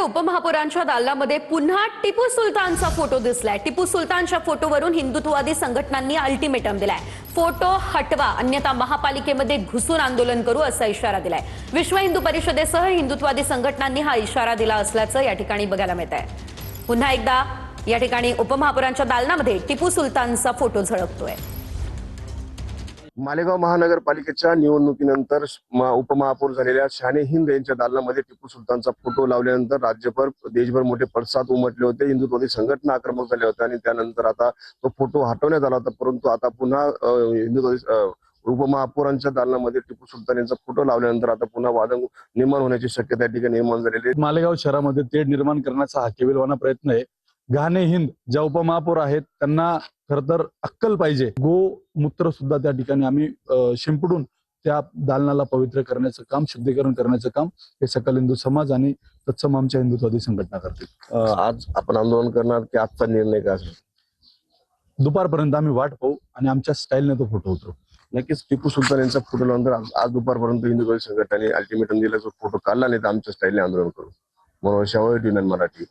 उपमहापौरांच्या दालनामध्ये पुन्हा टिपू सुलतानचा फोटो दिसलाय। टिपू सुलतानच्या फोटोवरून हिंदुत्ववादी संघटनांनी अल्टिमेटम दिलाय। फोटो हटवा अन्यथा महापालिकेमध्ये घुसून आंदोलन करू असा इशारा दिलाय। विश्व हिंदू परिषदेसह हिंदुत्ववादी संघटनांनी हा इशारा दिला असल्याचं या ठिकाणी बघायला मिळत आहे। पुन्हा एकदा या ठिकाणी उपमहापौरांच्या दालनामध्ये टिपू सुलतानचा फोटो झळकतोय। मालेगाव महानगरपालिकेच्या निवडणुकीनंतर उपमहापौर झालेल्या शान ए हिंद यांच्या दालनामध्ये टिपू सुलतानचा फोटो लावल्यानंतर राज्यभर देशभर मोठे पडसाद उमटले होते। हिंदुत्ववादी संघटना आक्रमक झाल्या होत्या आणि त्यानंतर आता तो फोटो हटवण्यात आला होता, परंतु आता पुन्हा हिंदुत्ववादी उपमहापौरांच्या दालनामध्ये टिपू सुलतान यांचा फोटो लावल्यानंतर आता पुन्हा वाद निर्माण होण्याची शक्यता या ठिकाणी निर्माण झालेली आहे। मालेगाव शहरामध्ये तेढ निर्माण करण्याचा हा केविलवाना प्रयत्न आहे। घाणे हिंद ज्या उपमहापौर आहेत त्यांना खर तर अक्कल पाहिजे। गोमूत्र सुद्धा त्या ठिकाणी आम्ही शिंपडून त्या दालनाला पवित्र करण्याचं काम, शुद्धीकरण करण्याचं काम हे सकल हिंदू समाज आणि तत्सम आमच्या हिंदुत्ववादी संघटना करतील। आज आपण आंदोलन करणार की आजचा निर्णय काय असेल? दुपारपर्यंत आम्ही वाट पाहू आणि आमच्या स्टाईलने तो फोटो उतरू। नक्कीच टिपू सुलतान यांचा फोटो लावल्यानंतर आज दुपारपर्यंत हिंदुत्ववादी संघटनेने अल्टिमेटम दिला, जो फोटो काढला नाही तर आमच्या स्टाईलने आंदोलन करू। मनोज शेवाळे, टी9 मराठी।